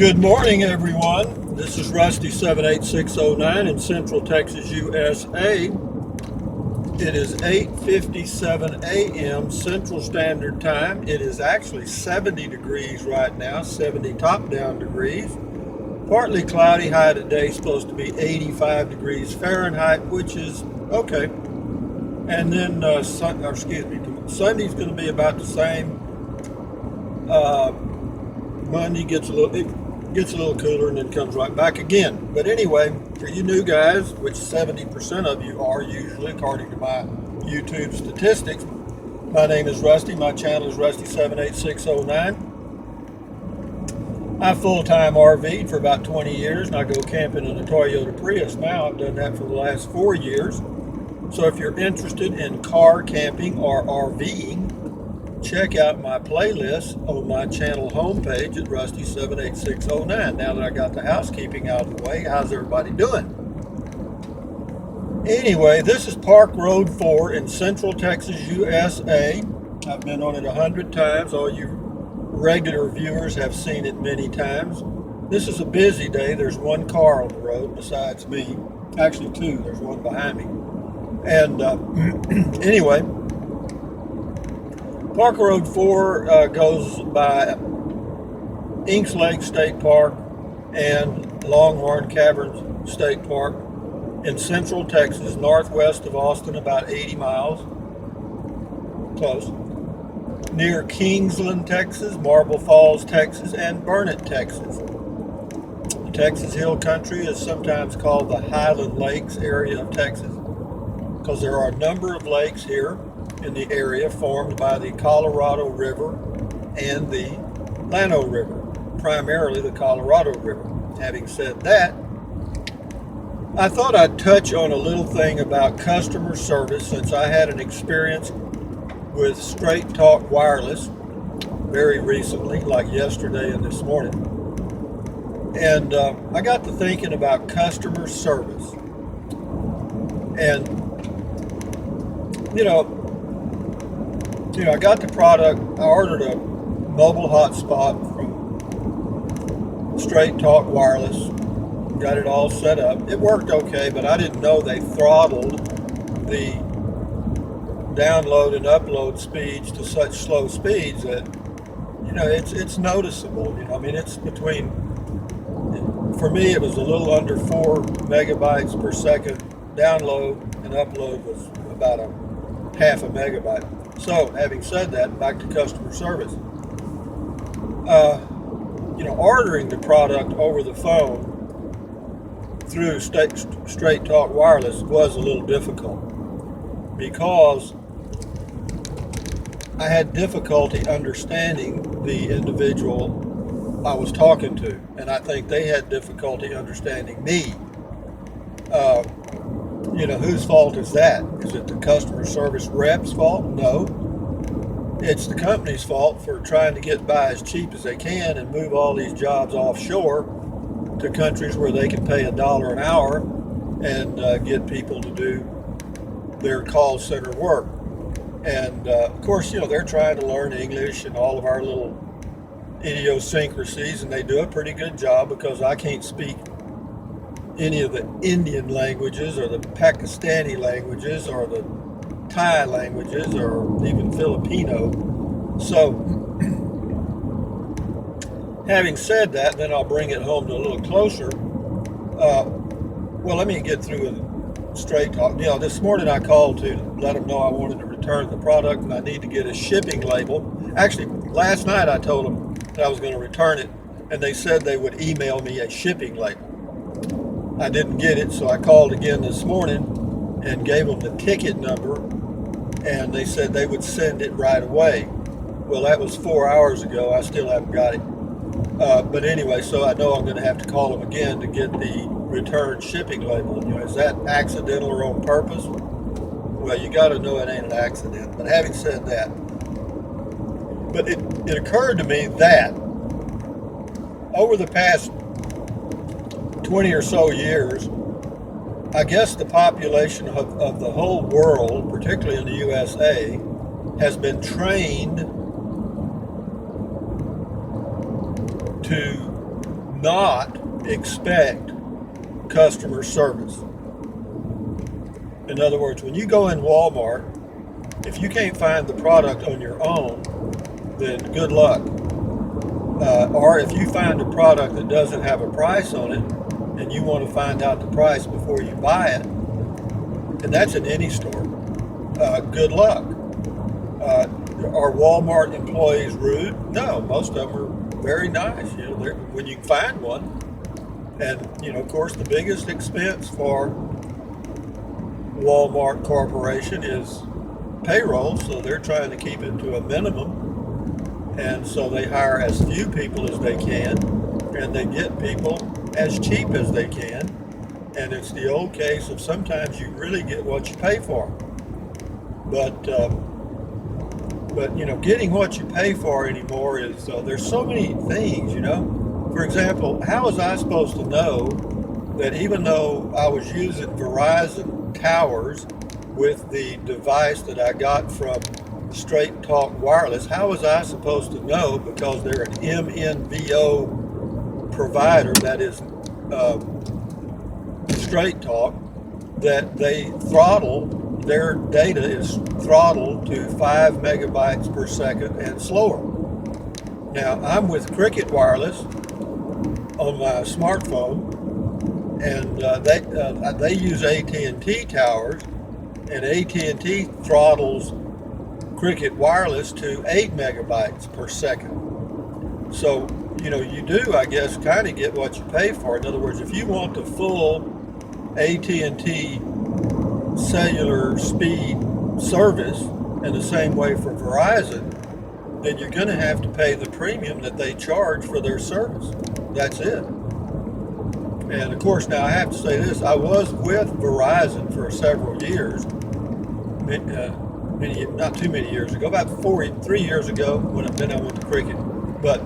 Good morning, everyone. This is Rusty 78609 in Central Texas, USA. It is 8:57 a.m. Central Standard Time. It is actually 70 degrees right now, 70 top-down degrees. Partly cloudy, high today, supposed to be 85 degrees Fahrenheit, which is okay. And then, Sunday's going to be about the same. Monday gets a little cooler and then comes right back again. But anyway, for you new guys, which 70% of you are usually, according to my YouTube statistics, my name is Rusty. My channel is Rusty78609. I full-time RV'd for about 20 years, and I go camping in a Toyota Prius now. I've done that for the last 4 years. So if you're interested in car camping or RVing, check out my playlist on my channel homepage at Rusty78609. Now that I got the housekeeping out of the way, how's everybody doing? Anyway, this is Park Road 4 in Central Texas, USA. I've been on it 100 times. All you regular viewers have seen it many times. This is a busy day. There's one car on the road besides me. Actually two. There's one behind me. And anyway, Park Road 4 goes by Inks Lake State Park and Longhorn Caverns State Park in Central Texas, northwest of Austin, about 80 miles, close, near Kingsland, Texas, Marble Falls, Texas, and Burnet, Texas. The Texas Hill Country is sometimes called the Highland Lakes area of Texas because there are a number of lakes here in the area formed by the Colorado River and the Llano River, primarily the Colorado River. Having said that, I thought I'd touch on a little thing about customer service since I had an experience with Straight Talk Wireless very recently, like yesterday and this morning. And I got to thinking about customer service. And, I got the product. I ordered a mobile hotspot from Straight Talk Wireless. Got it all set up. It worked okay, but I didn't know they throttled the download and upload speeds to such slow speeds that, it's noticeable. It's between, for me, it was a little under 4 megabytes per second download, and upload was about a half a megabyte. So, having said that, back to customer service. Ordering the product over the phone through Straight Talk Wireless was a little difficult because I had difficulty understanding the individual I was talking to, and I think they had difficulty understanding me. Whose fault is that? Is it the customer service rep's fault? No. It's the company's fault for trying to get by as cheap as they can and move all these jobs offshore to countries where they can pay $1 an hour and get people to do their call center work. And of course, they're trying to learn English and all of our little idiosyncrasies, and they do a pretty good job because I can't speak any of the Indian languages or the Pakistani languages or the Thai languages or even Filipino. So, having said that, then I'll bring it home to a little closer. Let me get through with Straight Talk. This morning I called to let them know I wanted to return the product and I need to get a shipping label. Actually, last night I told them that I was going to return it, and they said they would email me a shipping label. I didn't get it, so I called again this morning and gave them the ticket number, and they said they would send it right away. Well, that was 4 hours ago. I still haven't got it. But anyway, so I know I'm going to have to call them again to get the return shipping label. Is that accidental or on purpose? Well, you got to know it ain't an accident. But having said that, but it occurred to me that over the past 20 or so years, I guess the population of the whole world, particularly in the USA, has been trained to not expect customer service. In other words, when you go in Walmart, if you can't find the product on your own, then good luck. Or if you find a product that doesn't have a price on it and you want to find out the price before you buy it, and that's in any store, good luck. Are Walmart employees rude? No, most of them are very nice. When you can find one. And of course, the biggest expense for Walmart Corporation is payroll, so they're trying to keep it to a minimum. And so they hire as few people as they can, and they get people as cheap as they can. And it's the old case of sometimes you really get what you pay for. But getting what you pay for anymore is there's so many things. For example, how was I supposed to know that even though I was using Verizon towers with the device that I got from Straight Talk Wireless, how was I supposed to know, because they're an MNVO provider, that is Straight Talk, that their data is throttled to 5 megabytes per second and slower. Now, I'm with Cricket Wireless on my smartphone, and they use AT&T towers, and AT&T throttles Cricket Wireless to 8 megabytes per second. So, you do, I guess, kind of get what you pay for. In other words, if you want the full AT&T cellular speed service in the same way for Verizon, then you're going to have to pay the premium that they charge for their service. That's it. And of course, now I have to say this, I was with Verizon for several years, not too many years ago, about 3 years ago, when I went to Cricket. But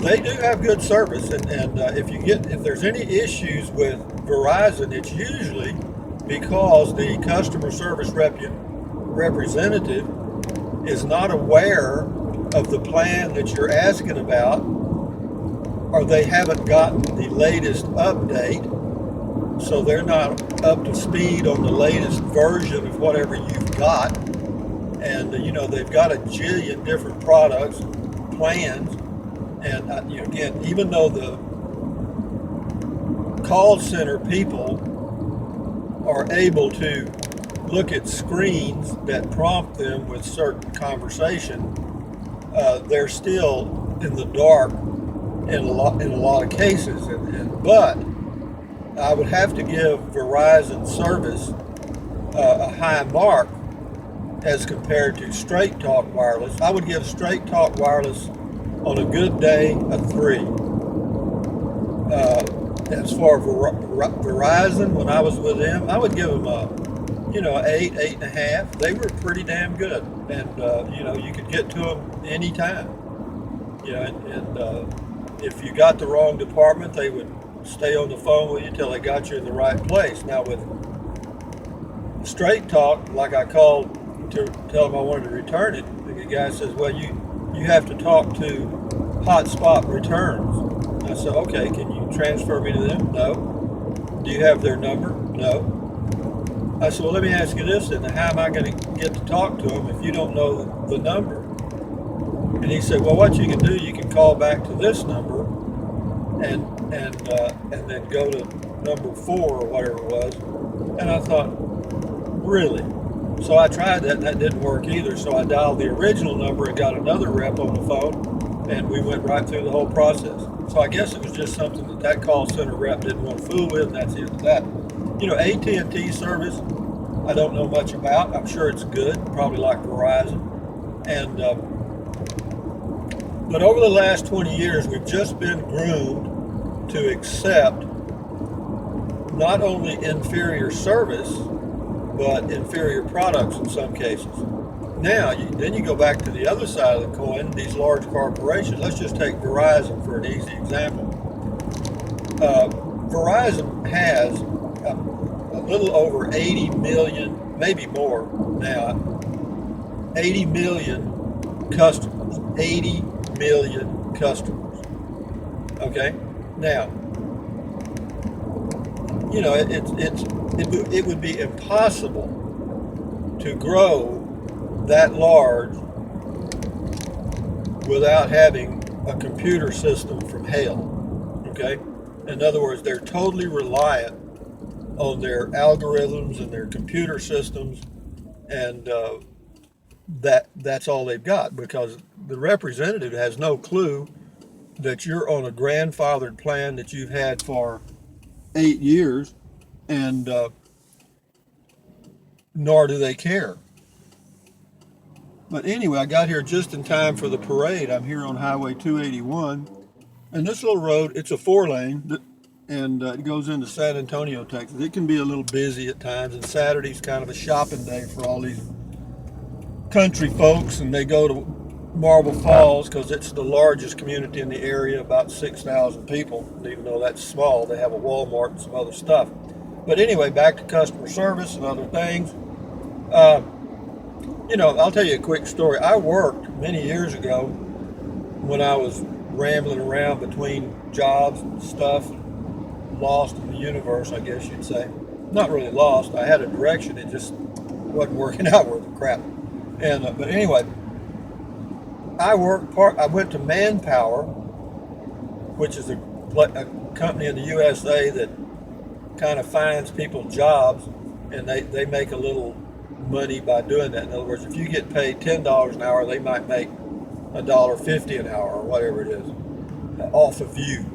they do have good service, and if there's any issues with Verizon, it's usually because the customer service representative is not aware of the plan that you're asking about, or they haven't gotten the latest update, so they're not up to speed on the latest version of whatever you've got. And they've got a jillion different products, plans, and again, even though the call center people are able to look at screens that prompt them with certain conversation, they're still in the dark in a lot of cases. But I would have to give Verizon service a high mark as compared to Straight Talk Wireless. I would give Straight Talk Wireless on a good day a 3. As far as Verizon, when I was with them, I would give them a 8, 8.5. They were pretty damn good, and you could get to them anytime. If you got the wrong department, they would stay on the phone with you till they got you in the right place. Now with Straight Talk, like I called to tell them I wanted to return it, the guy says, well, you have to talk to Hotspot Returns. I said, okay, can you transfer me to them? No. Do you have their number? No. I said, well, let me ask you this then. How am I going to get to talk to them if you don't know the number? And he said, well, what you can do, you can call back to this number and then go to number 4 or whatever it was. And I thought, really? So I tried that, and that didn't work either. So I dialed the original number and got another rep on the phone, and we went right through the whole process. So I guess it was just something that call center rep didn't want to fool with, and that's the end of that. AT&T service, I don't know much about. I'm sure it's good, probably like Verizon. And but over the last 20 years, we've just been groomed to accept not only inferior service, but inferior products in some cases. Now, then you go back to the other side of the coin, these large corporations. Let's just take Verizon for an easy example. Verizon has a little over 80 million, maybe more now, 80 million customers. 80 million customers. Okay, now you know it would be impossible to grow that large without having a computer system from hell. Okay, in other words, they're totally reliant on their algorithms and their computer systems, and that's all they've got, because the representative has no clue that you're on a grandfathered plan that you've had for 8 years, and nor do they care. But anyway, I got here just in time for the parade. I'm here on Highway 281, and this little road, it's a 4-lane, and it goes into San Antonio, Texas. It can be a little busy at times, and Saturday's kind of a shopping day for all these country folks, and they go to Marble Falls because it's the largest community in the area, about 6,000 people. Even though that's small, they have a Walmart and some other stuff. But anyway, back to customer service and other things. I'll tell you a quick story. I worked many years ago when I was rambling around between jobs and stuff, lost in the universe, I guess you'd say. Not really lost. I had a direction. It just wasn't working out worth a crap. But anyway, I went to Manpower, which is a company in the USA that kind of finds people jobs, and they make a little money by doing that. In other words, if you get paid $10 an hour, they might make $1.50 an hour or whatever it is off of you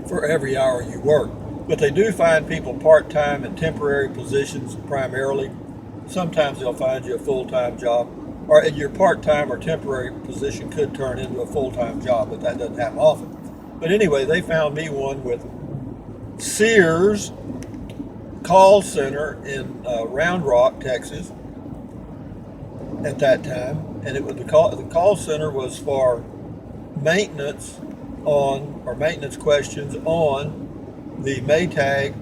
for every hour you work. But they do find people part-time and temporary positions primarily. Sometimes they'll find you a full-time job, or your part-time or temporary position could turn into a full-time job, but that doesn't happen often. But anyway, they found me one with Sears call center in Round Rock, Texas at that time, and the call center was for maintenance questions on the Maytag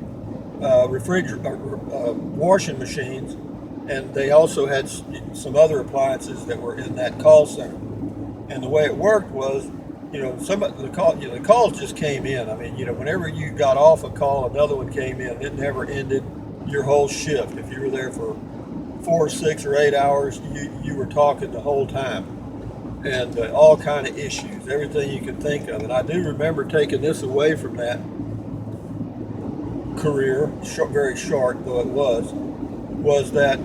washing machines, and they also had some other appliances that were in that call center. And the way it worked was, the calls just came in. I mean, whenever you got off a call, another one came in. It never ended your whole shift. If you were there for 4, 6, or 8 hours, you were talking the whole time, and all kind of issues, everything you could think of. And I do remember taking this away from that career, very short though it was that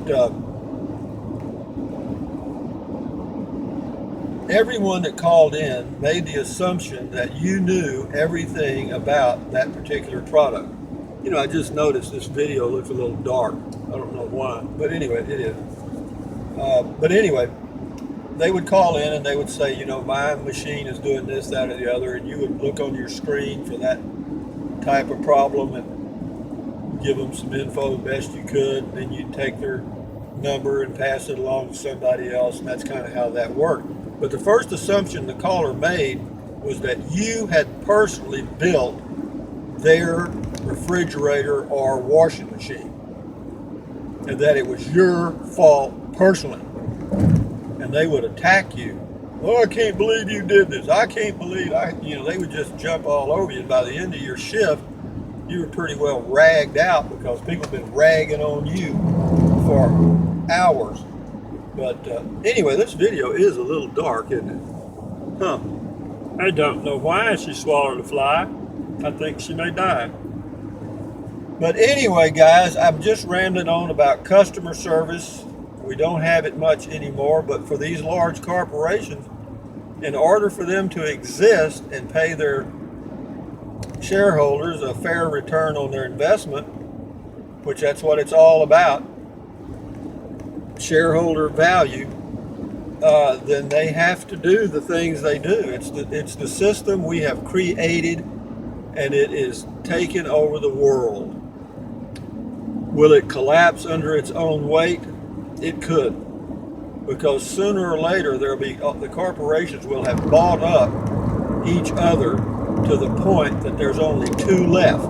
everyone that called in made the assumption that you knew everything about that particular product. I just noticed this video looks a little dark. I don't know why, but anyway, it is. But anyway, they would call in and they would say, my machine is doing this, that, or the other, and you would look on your screen for that type of problem and give them some info the best you could, and then you'd take their number and pass it along to somebody else, and that's kind of how that worked. But the first assumption the caller made was that you had personally built their refrigerator or washing machine, and that it was your fault personally. And they would attack you. Oh, I can't believe you did this. I can't believe they would just jump all over you. And by the end of your shift, you were pretty well ragged out because people have been ragging on you for hours. But anyway, this video is a little dark, isn't it? Huh. I don't know why she swallowed a fly. I think she may die. But anyway, guys, I'm just rambling on about customer service. We don't have it much anymore, but for these large corporations, in order for them to exist and pay their shareholders a fair return on their investment, which that's what it's all about, shareholder value, then they have to do the things they do. It's the system we have created, and it is taking over the world. Will it collapse under its own weight? It could, because sooner or later the corporations will have bought up each other to the point that there's only two left,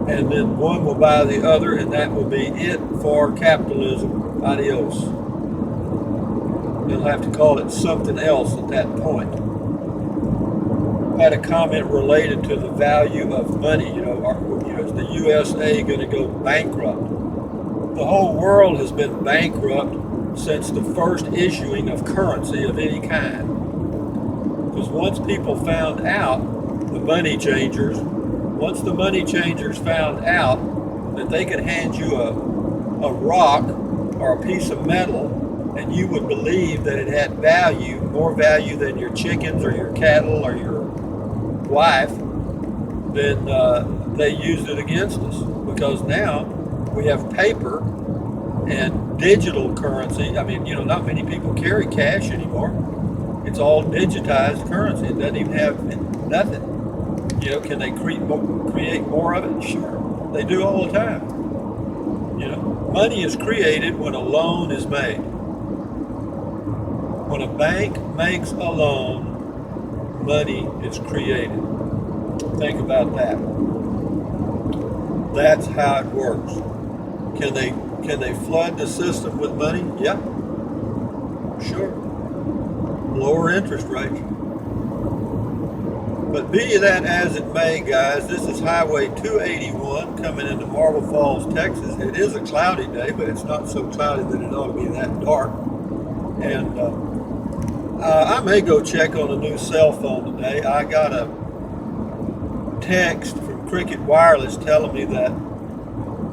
and then one will buy the other, and that will be it for capitalism. Adios. You'll have to call it something else at that point. had a comment related to the value of money. Is the USA going to go bankrupt? The whole world has been bankrupt since the first issuing of currency of any kind. Because once people found out, once the money changers found out that they could hand you a rock or a piece of metal and you would believe that it had value, more value than your chickens or your cattle or your wife, then they used it against us. Because now we have paper and digital currency. I mean, not many people carry cash anymore. It's all digitized currency. It doesn't even have nothing. Can they create more of it? Sure. They do all the time. Money is created when a loan is made. When a bank makes a loan, money is created. Think about that. That's how it works. Can they flood the system with money? Yeah. Sure. Lower interest rates. But be that as it may, guys, this is Highway 281 coming into Marble Falls, Texas. It is a cloudy day, but it's not so cloudy that it ought to be that dark. And I may go check on a new cell phone today. I got a text from Cricket Wireless telling me that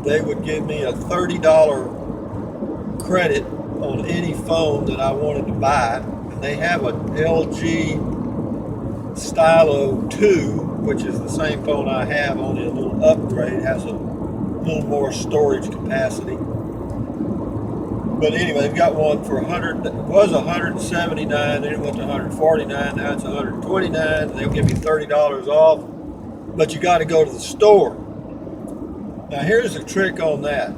they would give me a $30 credit on any phone that I wanted to buy. And they have a LG Stylo 2, which is the same phone I have, only a little upgrade. It has a little more storage capacity. But anyway, they've got one for it was $179, then it went to $149, now it's $129. They'll give you $30 off, but you got to go to the store. Now here's a trick on that.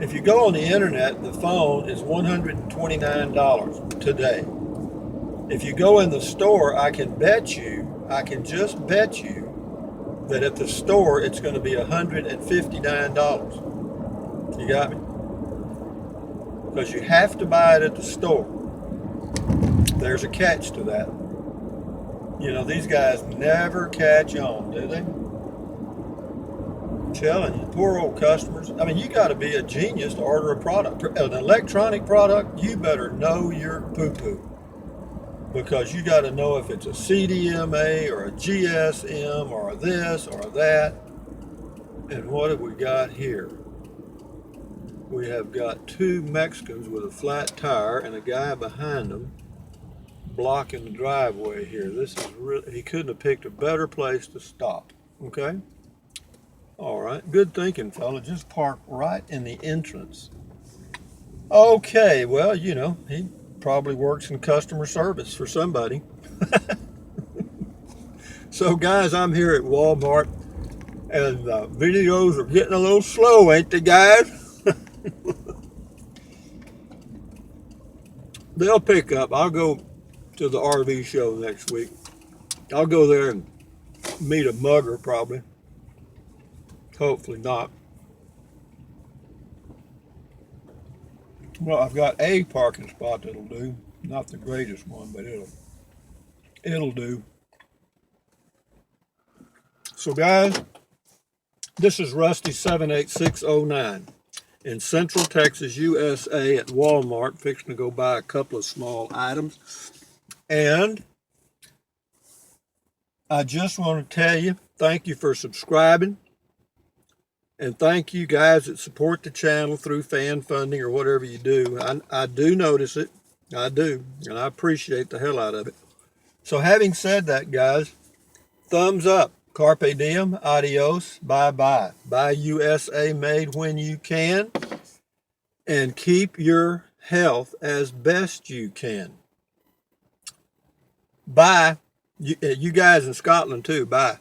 If you go on the internet, the phone is $129 today. If you go in the store, I can just bet you that at the store it's going to be $159. You got me? Because you have to buy it at the store. There's a catch to that. These guys never catch on, do they? I'm telling you, poor old customers. I mean, you got to be a genius to order a product. An electronic product, you better know your poo-poo. Because you got to know if it's a CDMA or a GSM or a this or a that. And what have we got here? We have got two Mexicans with a flat tire and a guy behind them blocking the driveway here. This is really, he couldn't have picked a better place to stop. Okay? All right. Good thinking, fella. Just park right in the entrance. Okay. Well, he probably works in customer service for somebody. So guys, I'm here at Walmart and videos are getting a little slow, ain't they, guys? They'll pick up. I'll go to the RV show next week. I'll go there and meet a mugger probably. Hopefully not. Well, I've got a parking spot that'll do. Not the greatest one, but it'll do. So guys, this is Rusty 78609 in Central Texas, USA at Walmart, fixing to go buy a couple of small items. And I just want to tell you, thank you for subscribing. And thank you guys that support the channel through fan funding or whatever you do. I do notice it. I do. And I appreciate the hell out of it. So having said that, guys, thumbs up. Carpe diem. Adios. Bye-bye. Buy USA made when you can. And keep your health as best you can. Bye. You guys in Scotland too. Bye.